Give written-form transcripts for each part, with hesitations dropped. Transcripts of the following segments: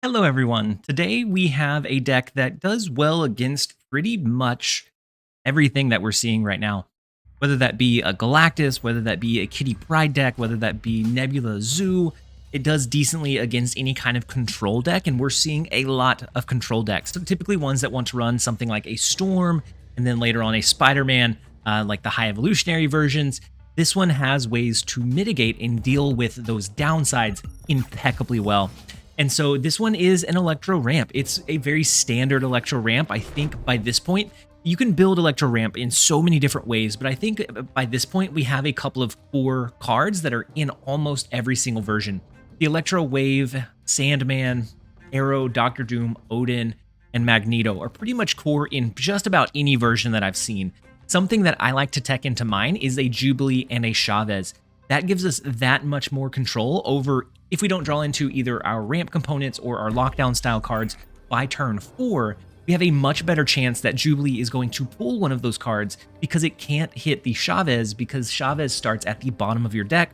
Hello everyone. Today we have a deck that does well against pretty much everything that we're seeing right now. Whether that be a Galactus, whether that be a Kitty Pryde deck, whether that be Nebula Zoo, it does decently against any kind of control deck, and we're seeing a lot of control decks. So typically ones that want to run something like a Storm, and then later on a Spiderman, like the High Evolutionary versions. This one has ways to mitigate and deal with those downsides impeccably well. And so this one is an Electro Ramp. It's a very standard Electro Ramp. I think by this point, you can build Electro Ramp in so many different ways, but I think by this point, we have a couple of core cards that are in almost every single version. The Electro Wave, Sandman, Aero, Doctor Doom, Odin, and Magneto are pretty much core in just about any version that I've seen. Something that I like to tech into mine is a Jubilee and a Chavez. That gives us that much more control over if we don't draw into either our ramp components or our lockdown style cards by turn 4, we have a much better chance that Jubilee is going to pull one of those cards because it can't hit the Chavez because Chavez starts at the bottom of your deck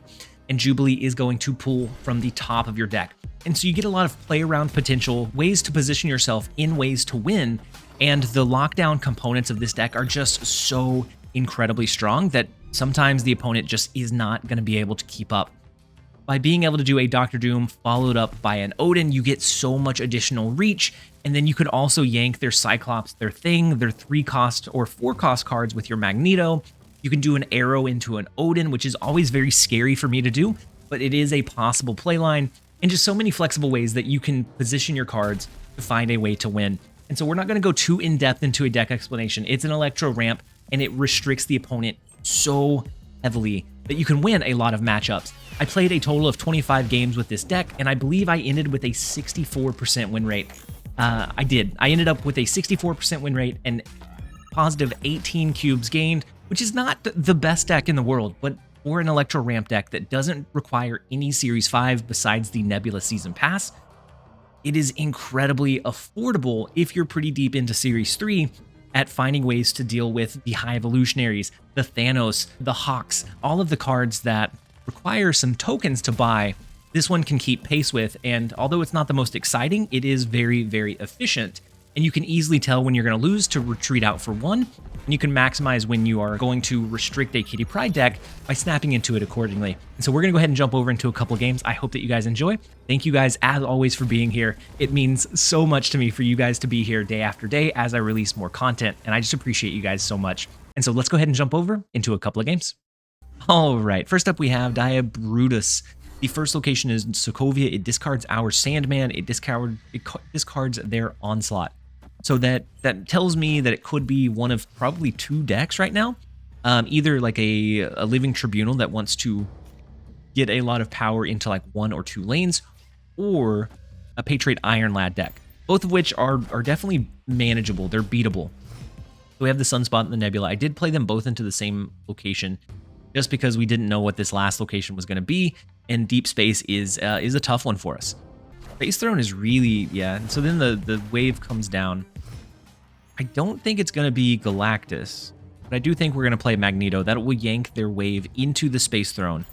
and Jubilee is going to pull from the top of your deck. And so you get a lot of play around potential, ways to position yourself in ways to win, and the lockdown components of this deck are just so incredibly strong that sometimes the opponent just is not going to be able to keep up. By being able to do a Doctor Doom followed up by an Odin, you get so much additional reach, and then you could also yank their Cyclops, their Thing, their 3-cost or 4-cost cards with your Magneto. You can do an Aero into an Odin, which is always very scary for me to do, but it is a possible playline, and just so many flexible ways that you can position your cards to find a way to win. And so we're not going to go too in-depth into a deck explanation. It's an Electro Ramp, and it restricts the opponent so heavily that you can win a lot of matchups. I played a total of 25 games with this deck, and I believe I ended with a 64% win rate. I did. I ended up with a 64% win rate and positive 18 cubes gained, which is not the best deck in the world, but for an Electro Ramp deck that doesn't require any Series 5 besides the Nebula Season Pass, it is incredibly affordable if you're pretty deep into Series 3 at finding ways to deal with the High Evolutionaries, the Thanos, the Hawks, all of the cards that require some tokens to buy. This one can keep pace with, and although it's not the most exciting, it is very, very efficient. And you can easily tell when you're going to lose to retreat out for 1, and you can maximize when you are going to restrict a Kitty Pryde deck by snapping into it accordingly. And so we're going to go ahead and jump over into a couple games. I hope that you guys enjoy. Thank you guys, as always, for being here. It means so much to me for you guys to be here day after day as I release more content, and I just appreciate you guys so much. And so let's go ahead and jump over into a couple of games. All right, first up we have Brutus. The first location is Sokovia. It discards our Sandman. It discards their Onslaught. So that tells me that it could be one of probably 2 decks right now. Either like a Living Tribunal that wants to get a lot of power into like 1 or 2 lanes, or a Patriot Iron Lad deck. Both of which are definitely manageable. They're beatable. So we have the Sunspot and the Nebula. I did play them both into the same location just because we didn't know what this last location was going to be, and Deep Space is a tough one for us. Space Throne is really, yeah, so then the wave comes down. I don't think it's going to be Galactus, but I do think we're going to play Magneto. That will yank their wave into the Space Throne,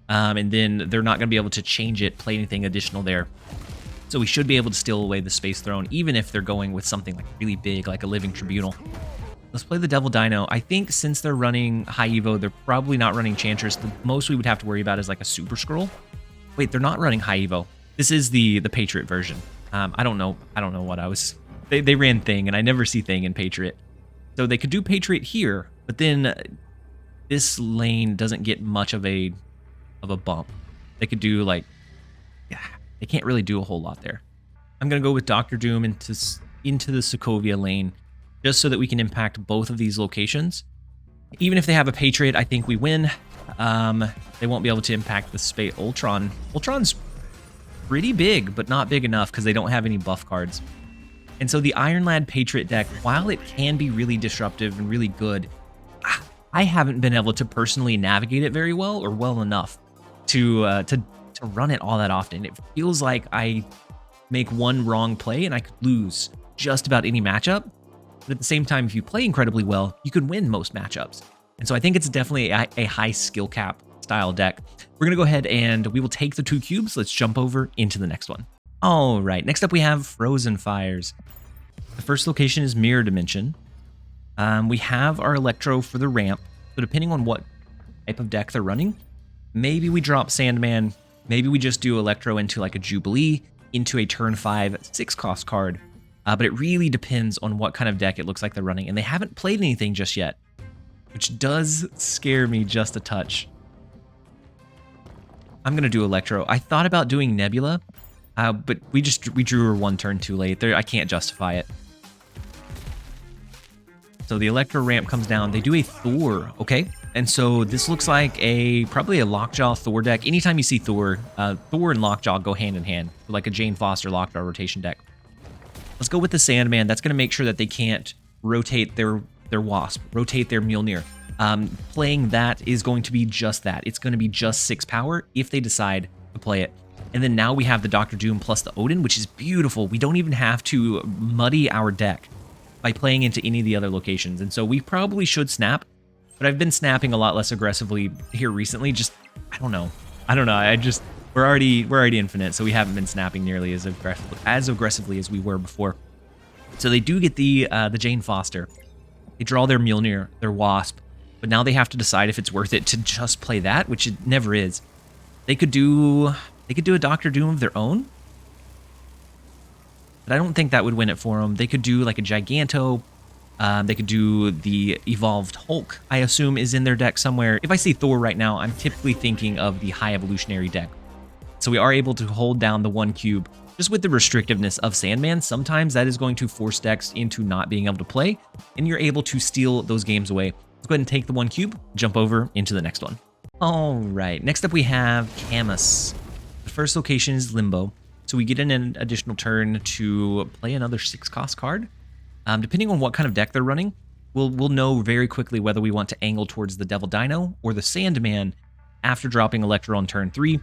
and then they're not going to be able to change it, play anything additional there. So we should be able to steal away the Space Throne, even if they're going with something like really big, like a Living Tribunal. Let's play the Devil Dino. I think since they're running High Evo, they're probably not running Chantress. The most we would have to worry about is like a Super Scroll. Wait, they're not running High Evo. This is the Patriot version. I don't know what I was... They ran Thing, and I never see Thing in Patriot. So they could do Patriot here, but then this lane doesn't get much of a bump. They could do like... Yeah, they can't really do a whole lot there. I'm going to go with Doctor Doom into the Sokovia lane, just so that we can impact both of these locations. Even if they have a Patriot, I think we win. They won't be able to impact the space. Ultron. Ultron's pretty big, but not big enough because they don't have any buff cards. And so the Iron Lad Patriot deck, while it can be really disruptive and really good, I haven't been able to personally navigate it very well or well enough to run it all that often. It feels like I make one wrong play and I could lose just about any matchup. But at the same time, if you play incredibly well, you can win most matchups. And so I think it's definitely a high skill cap style deck. We're going to go ahead and we will take the 2 cubes. Let's jump over into the next one. All right, next up we have Frozen Fires. The first location is Mirror Dimension. We have our Electro for the ramp, so depending on what type of deck they're running, maybe we drop Sandman, maybe we just do Electro into like a Jubilee, into a turn 5 6-cost card. But it really depends on what kind of deck it looks like they're running, and they haven't played anything just yet, which does scare me just a touch. I'm going to do Electro. I thought about doing Nebula, but we drew her one turn too late. I can't justify it. So the Electro ramp comes down. They do a Thor, okay? And so this looks like probably a Lockjaw Thor deck. Anytime you see Thor, Thor and Lockjaw go hand in hand, like a Jane Foster Lockjaw rotation deck. Let's go with the Sandman. That's going to make sure that they can't rotate their Wasp, rotate their Mjolnir. Playing that is going to be just that. It's going to be just 6 power if they decide to play it. And then now we have the Doctor Doom plus the Odin, which is beautiful. We don't even have to muddy our deck by playing into any of the other locations. And so we probably should snap, but I've been snapping a lot less aggressively here recently. Just, I don't know. We're already infinite, so we haven't been snapping nearly as aggressively as we were before. So they do get the Jane Foster. They draw their Mjolnir, their Wasp, but now they have to decide if it's worth it to just play that, which it never is. They could do a Doctor Doom of their own, but I don't think that would win it for them. They could do like a Giganto. They could do the Evolved Hulk, I assume is in their deck somewhere. If I see Thor right now, I'm typically thinking of the High Evolutionary deck. So we are able to hold down the 1 cube just with the restrictiveness of Sandman. Sometimes that is going to force decks into not being able to play, and you're able to steal those games away. Let's go ahead and take the 1 cube, jump over into the next one. All right, next up we have Camus. The first location is Limbo. So we get in an additional turn to play another 6-cost card. Depending on what kind of deck they're running, we'll know very quickly whether we want to angle towards the Devil Dino or the Sandman after dropping Electro on turn 3.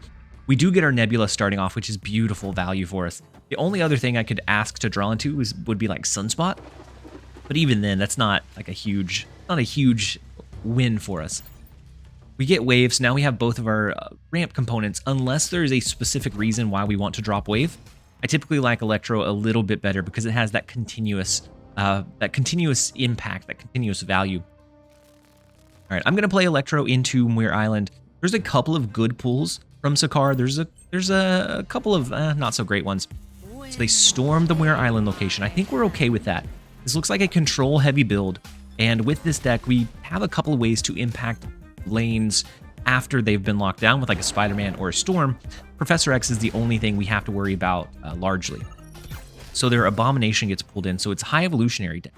We do get our Nebula starting off, which is beautiful value for us. The only other thing I could ask to draw into would be like Sunspot, but even then, that's not like not a huge win for us. We get Wave, so now we have both of our ramp components, unless there is a specific reason why we want to drop Wave. I typically like Electro a little bit better because it has that continuous impact, that continuous value. All right, I'm going to play Electro into Muir Island. There's a couple of good pulls from Sakaar. There's a couple of not so great ones. So they stormed the Muir Island location. I think we're okay with that. This looks like a control heavy build, and with this deck, we have a couple of ways to impact lanes after they've been locked down with like a Spiderman or a Storm. Professor X is the only thing we have to worry about largely. So their Abomination gets pulled in, so it's High Evolutionary deck.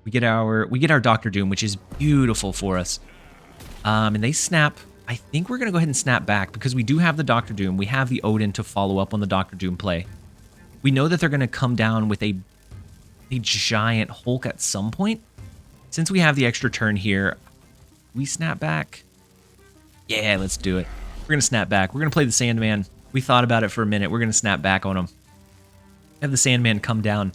We get our Doctor Doom, which is beautiful for us. And they snap. I think we're going to go ahead and snap back because we do have the Doctor Doom. We have the Odin to follow up on the Doctor Doom play. We know that they're going to come down with a giant Hulk at some point. Since we have the extra turn here, we snap back. Yeah, let's do it. We're going to snap back. We're going to play the Sandman. We thought about it for a minute. We're going to snap back on him. Have the Sandman come down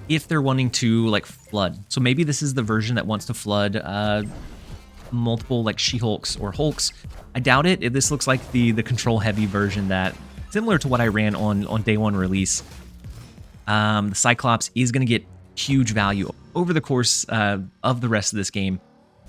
if they're wanting to like flood. So maybe this is the version that wants to flood multiple like She-Hulks or Hulks. I doubt it. This looks like the control heavy version, that similar to what I ran on day 1 release. The Cyclops is going to get huge value over the course of the rest of this game.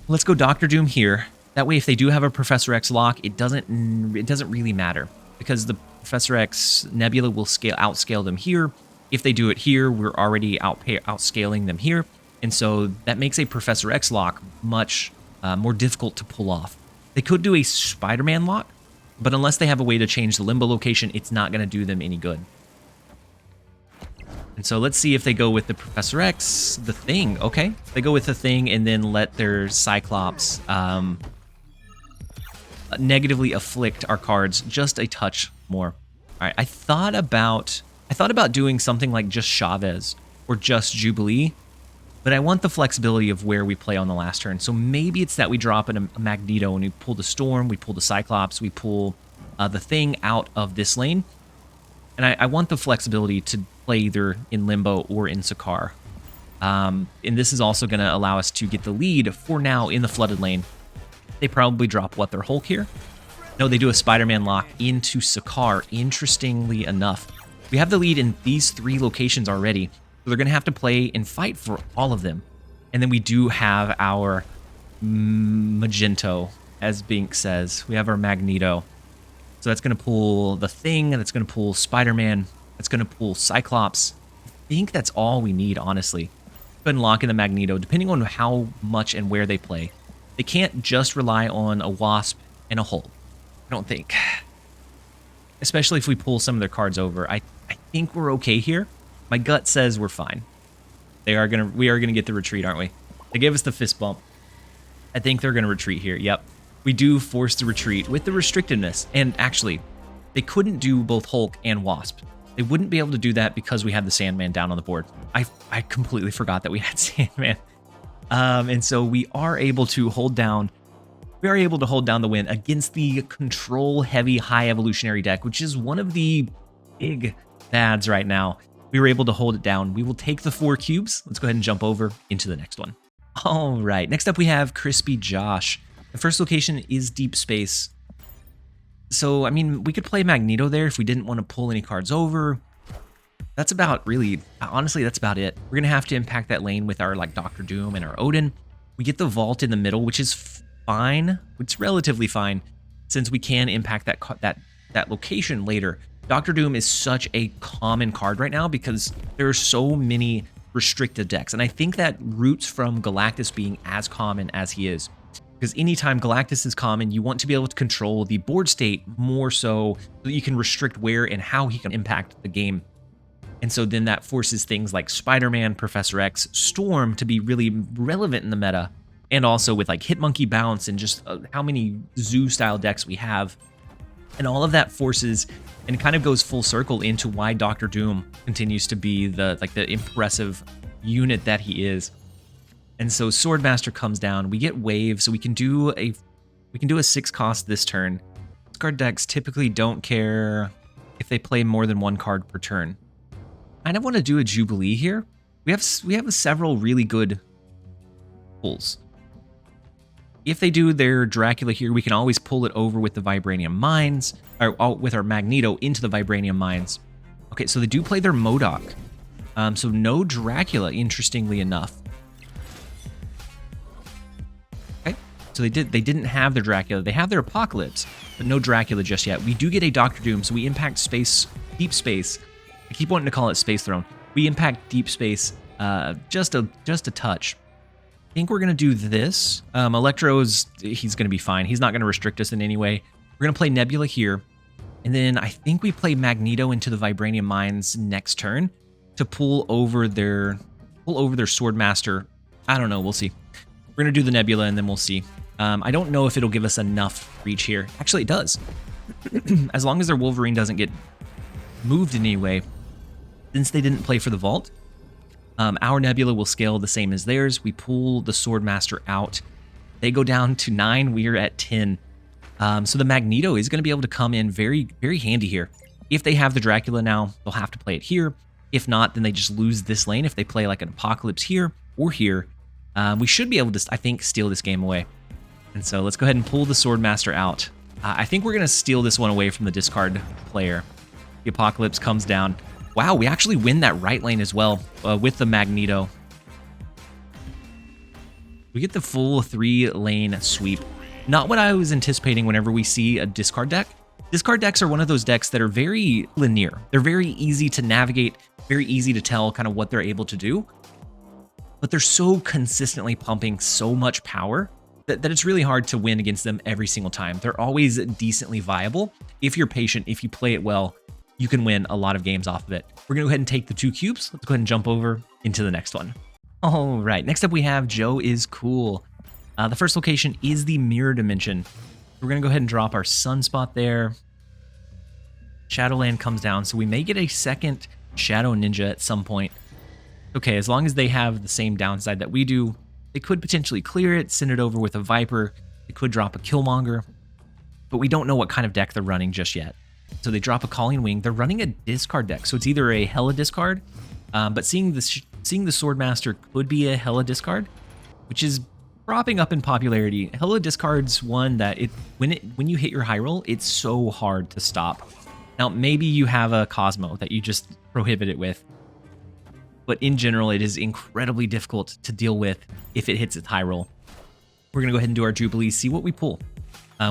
Let's go Doctor Doom here. That way, if they do have a Professor X lock, it doesn't really matter because the Professor X Nebula will outscale them here. If they do it here, we're already outscaling them here, and so that makes a Professor X lock much more difficult to pull off. They could do a Spider-Man lock, but unless they have a way to change the Limbo location, it's not going to do them any good. And so let's see if they go with the Professor X, the Thing. Okay, they go with the Thing and then let their Cyclops negatively afflict our cards just a touch more. All right, I thought about doing something like just Chavez or just Jubilee, but I want the flexibility of where we play on the last turn. So maybe it's that we drop in a Magneto and we pull the Storm, we pull the Cyclops, we pull the Thing out of this lane. And I want the flexibility to play either in Limbo or in Sakaar. And this is also going to allow us to get the lead for now in the flooded lane. They probably drop their Hulk here? No, they do a Spider-Man lock into Sakaar, interestingly enough. We have the lead in these 3 locations already, so they're going to have to play and fight for all of them. And then we do have our Magento, as Bink says. We have our Magneto. So that's going to pull the Thing, that's going to pull Spider-Man, that's going to pull Cyclops. I think that's all we need, honestly. Go ahead and lock in the Magneto, depending on how much and where they play. They can't just rely on a Wasp and a Hulk, I don't think. Especially if we pull some of their cards over. I think we're okay here. My gut says we're fine. We are gonna get the retreat, aren't we? They gave us the fist bump. I think they're gonna retreat here. Yep. We do force the retreat with the restrictiveness. And actually, they couldn't do both Hulk and Wasp. They wouldn't be able to do that because we had the Sandman down on the board. I completely forgot that we had Sandman. And so we are able to hold down. We are able to hold down the win against the control-heavy High Evolutionary deck, which is one of the big bads right now. We were able to hold it down. We will take the 4 cubes. Let's go ahead and jump over into the next one. All right, next up we have Crispy Josh. The first location is Deep Space. So, I mean, we could play Magneto there if we didn't want to pull any cards over. That's about really, honestly, that's about it. We're going to have to impact that lane with our, like, Dr. Doom and our Odin. We get the Vault in the middle, which is fine. It's relatively fine since we can impact that location later. Dr. Doom is such a common card right now because there are so many restricted decks. And I think that roots from Galactus being as common as he is. Because anytime Galactus is common, you want to be able to control the board state more so that you can restrict where and how he can impact the game. And so then that forces things like Spider-Man, Professor X, Storm to be really relevant in the meta. And also with like Hitmonkey Bounce and just how many Zoo-style decks we have. And all of that forces and kind of goes full circle into why Dr. Doom continues to be the impressive unit that he is. And so Swordmaster comes down. We get Wave, so we can do a 6 cost this turn. Discard decks typically don't care if they play more than 1 card per turn. I kind of want to do a Jubilee here. We have several really good pulls. If they do their Dracula here, we can always pull it over with the Vibranium Mines, or with our Magneto into the Vibranium Mines. Okay, so they do play their MODOK. So no Dracula, interestingly enough. Okay, so they didn't have their Dracula. They have their Apocalypse, but no Dracula just yet. We do get a Dr. Doom, so we impact space, Deep Space. I keep wanting to call it Space Throne. We impact Deep Space just a touch. I think we're going to do this. Electro's, he's going to be fine. He's not going to restrict us in any way. We're going to play Nebula here. And then I think we play Magneto into the Vibranium Mines next turn to pull over their Swordmaster. I don't know. We'll see. We're going to do the Nebula and then we'll see. I don't know if it'll give us enough reach here. Actually, it does. As long as their Wolverine doesn't get moved in any way. Since they didn't play for the Vault, our Nebula will scale the same as theirs. We pull the Swordmaster out. They go down to 9. We're at 10. So the Magneto is going to be able to come in very, very handy here. If they have the Dracula now, they'll have to play it here. If not, then they just lose this lane. If they play like an Apocalypse here or here, we should be able to, I think, steal this game away. And so let's go ahead and pull the Swordmaster out. I think we're going to steal this one away from the discard player. The Apocalypse comes down. Wow, we actually win that right lane as well with the Magneto. We get the full 3-lane sweep. Not what I was anticipating whenever we see a discard deck. Discard decks are one of those decks that are very linear. They're very easy to navigate, very easy to tell kind of what they're able to do. But they're so consistently pumping so much power that it's really hard to win against them every single time. They're always decently viable. If you're patient, if you play it well, you can win a lot of games off of it. We're going to go ahead and take the 2 cubes. Let's go ahead and jump over into the next one. All right, next up we have Joe is Cool. The first location is the Mirror Dimension. We're going to go ahead and drop our Sunspot there. Shadowland comes down, so we may get a second Shadow Ninja at some point. Okay, as long as they have the same downside that we do, they could potentially clear it, send it over with a Viper. They could drop a Killmonger, but we don't know what kind of deck they're running just yet. So they drop a Calling Wing. They're running a discard deck, so it's either a Hella discard, but seeing the Swordmaster could be a Hella discard, which is propping up in popularity. Hella discard's one that when you hit your high roll, it's so hard to stop. Now, maybe you have a Cosmo that you just prohibit it with, but in general, it is incredibly difficult to deal with if it hits its high roll. We're going to go ahead and do our Jubilee, see what we pull.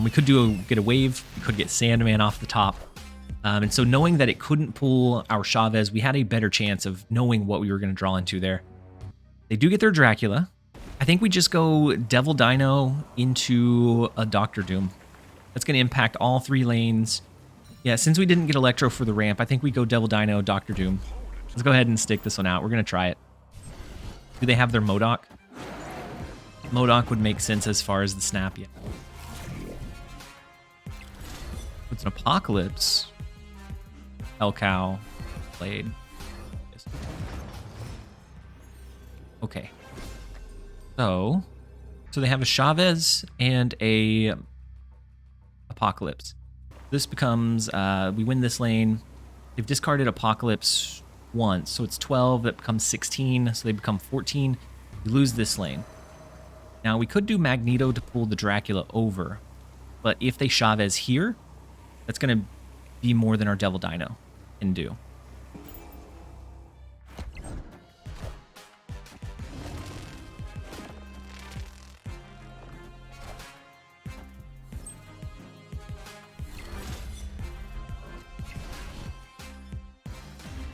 We could get a wave, we could get Sandman off the top. And so knowing that it couldn't pull our Chavez, we had a better chance of knowing what we were going to draw into there. They do get their Dracula. I think we just go Devil Dino into a Doctor Doom. That's going to impact all 3 lanes. Yeah, since we didn't get Electro for the ramp, I think we go Devil Dino, Doctor Doom. Let's go ahead and stick this one out. We're going to try it. Do they have their MODOK? MODOK would make sense as far as the snap, yeah. It's an Apocalypse. Hellcow. Blade. Okay. So they have a Chavez and a Apocalypse. This becomes, we win this lane. They've discarded Apocalypse once, so it's 12. That becomes 16, so they become 14. We lose this lane. Now, we could do Magneto to pull the Dracula over, but if they Chavez here, that's going to be more than our Devil Dino can do.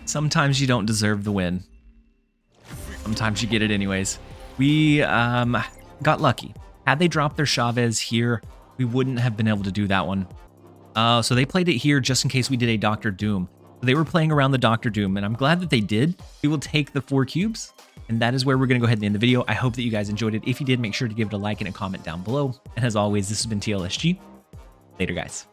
Sometimes you don't deserve the win. Sometimes you get it anyways. We got lucky. Had they dropped their Chavez here, we wouldn't have been able to do that one. So they played it here just in case we did a Doctor Doom. They were playing around the Doctor Doom, and I'm glad that they did. We will take the 4 cubes, and that is where we're going to go ahead and end the video. I hope that you guys enjoyed it. If you did, make sure to give it a like and a comment down below. And as always, this has been TLSG. Later, guys.